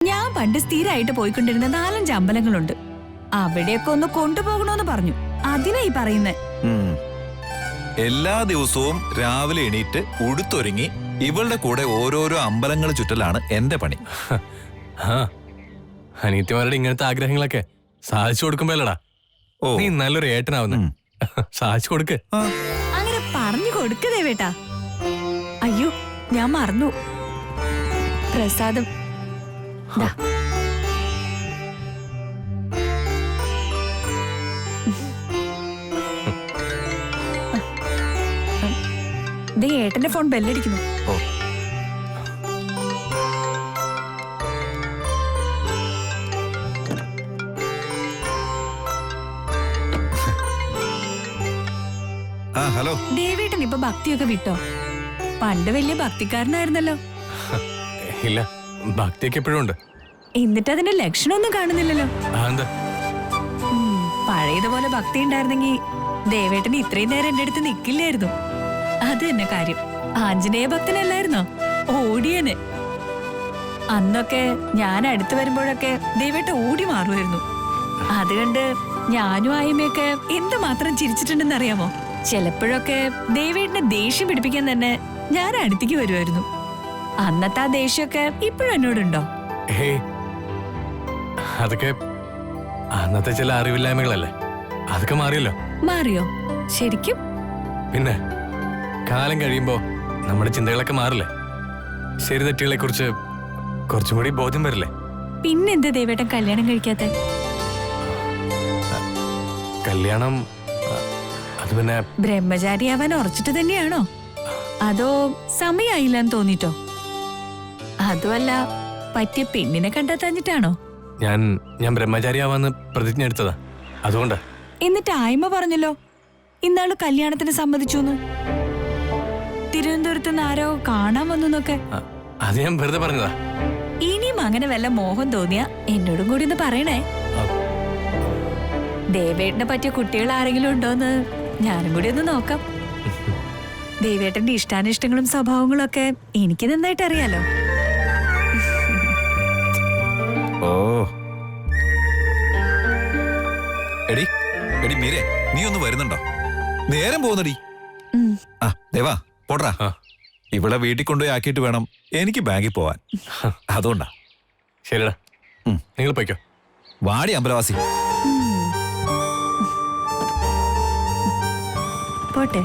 ഞാൻ പണ്ട് സ്ഥിരമായിട്ട് പോയിക്കൊണ്ടിരുന്ന 4-5 അമ്പലങ്ങളുണ്ട്. അവിടെയൊക്കെ ഒന്ന് കൊണ്ടുപോകണോന്ന് പറഞ്ഞു. അതിനാ ഈ പറയുന്നേ. എല്ലാ ദിവസവും രാവിലെ എണീറ്റ് ഉടുത്തൊരുങ്ങി ഇവളുടെ കൂടെ ഓരോരോ അമ്പലങ്ങൾ ചുറ്റലാണ് എന്റെ പണി. അനിയത്തിമാരുടെ ഇങ്ങനത്തെ ആഗ്രഹങ്ങളൊക്കെ സാധിച്ചു കൊടുക്കുമ്പോഴല്ലടാ നീ നല്ലൊരു ഏട്ടനാവുന്ന. സാധിച്ചു കൊടുക്ക്. അങ്ങനെ പറഞ്ഞു കൊടുക്കതേ വേട്ടാ. അയ്യോ, ഞാൻ മറന്നു. പ്രസാദം ദേ ഏട്ടന്റെ ഫോൺ ബെല്ലടിക്കുന്നു. ഹലോ. ദേവേട്ടൻ ഇപ്പൊ ഭക്തിയൊക്കെ വിട്ടോ? പണ്ട് വലിയ ഭക്തിക്കാരനായിരുന്നല്ലോ. ഇല്ല, ഭക്തിയൊക്കെ എപ്പോഴും ഉണ്ട്. എന്നിട്ട് അതിന്റെ ലക്ഷണമൊന്നും കാണുന്നില്ലല്ലോ. പഴയതുപോലെ ഭക്തി ഉണ്ടായിരുന്നെങ്കിൽ ദേവേട്ടന് ഇത്രയും നേരം എന്റെ അടുത്ത് നിക്കില്ലായിരുന്നു. അത് തന്നെ കാര്യം. ആഞ്ജനേയ ഭക്തനല്ലായിരുന്നോ? ഓടിയനെ. അന്നൊക്കെ ഞാൻ അടുത്ത് വരുമ്പോഴൊക്കെ ദേവേട്ട ഓടി മാറുമായിരുന്നു. അതുകൊണ്ട് ഞാനും ആയ്മയൊക്കെ എന്തുമാത്രം ചിരിച്ചിട്ടുണ്ടെന്ന് അറിയാമോ? ചിലപ്പോഴൊക്കെ ദേവേട്ടനെ ദേഷ്യം പിടിപ്പിക്കാൻ തന്നെ ഞാൻ അടുത്തേക്ക് വരുമായിരുന്നു. അന്നത്തെ ആ ദേഷ്യമൊക്കെ ഇപ്പോഴും എന്നോടുണ്ടോ? അതൊക്കെ അന്നത്തെ ചില അറിവില്ലായ്മകളല്ലേ. അതൊക്കെ മാറിയല്ലോ. മാറിയോ? ശരിക്കും? പിന്നെ കാലം കഴിയുമ്പോ നമ്മുടെ ചിന്തകളൊക്കെ മാറില്ലേ. ശരി തെറ്റുകളെ കുറിച്ച് കുറച്ചും കൂടി ബോധ്യം വരില്ലേ. പിന്നെന്താ ദേവേട്ടൻ കല്യാണം കഴിക്കാത്തെ? കല്യാണം അത് പിന്നെ ബ്രഹ്മചാരിയാവാൻ ഉറച്ചിട്ട് തന്നെയാണോ? അതോ സമയായില്ലെന്ന് തോന്നിട്ടോ? അതുമല്ല, പറ്റിയ പെണ്ണിനെ കണ്ടെത്താഞ്ഞിട്ടാണോ? ഞാൻ ബ്രഹ്മചാരിയാവാന്ന് പ്രതിജ്ഞ എടുത്തതാ. അതുകൊണ്ടാ. എന്നിട്ട് ആയ്മ പറഞ്ഞല്ലോ ഇന്നാള് കല്യാണത്തിന് സമ്മതിച്ചു. തിരുവനന്തപുരത്ത് നിന്ന് ആരോ കാണാൻ വന്നൊക്കെ. അത് ഞാൻ വെറുതെ പറഞ്ഞതാ. ഇനിയും അങ്ങനെ വല്ല മോഹം തോന്നിയാ എന്നോടും കൂടി ഒന്ന് പറയണേ. ദേവേട്ടനെ പറ്റിയ കുട്ടികൾ ആരെങ്കിലും ഉണ്ടോന്ന് ഞാനും കൂടി ഒന്ന് നോക്കാം. ദേവേട്ടന്റെ ഇഷ്ടാനിഷ്ടങ്ങളും സ്വഭാവങ്ങളും ഒക്കെ എനിക്ക് നന്നായിട്ട് അറിയാലോ. എടി എടി മീരെ, നീ ഒന്ന് വരുന്നുണ്ടോ? നേരം പോകുന്നടി. ദേവാ പോടാ. ഇവിടെ വീട്ടിൽ കൊണ്ടുപോയി ആക്കിയിട്ട് വേണം എനിക്ക് ബാങ്കിൽ പോവാൻ. അതുകൊണ്ടാ. ശരിടാ, നിങ്ങൾ പോയിക്കോ. വാടി അമ്പലവാസി. പോട്ടെ.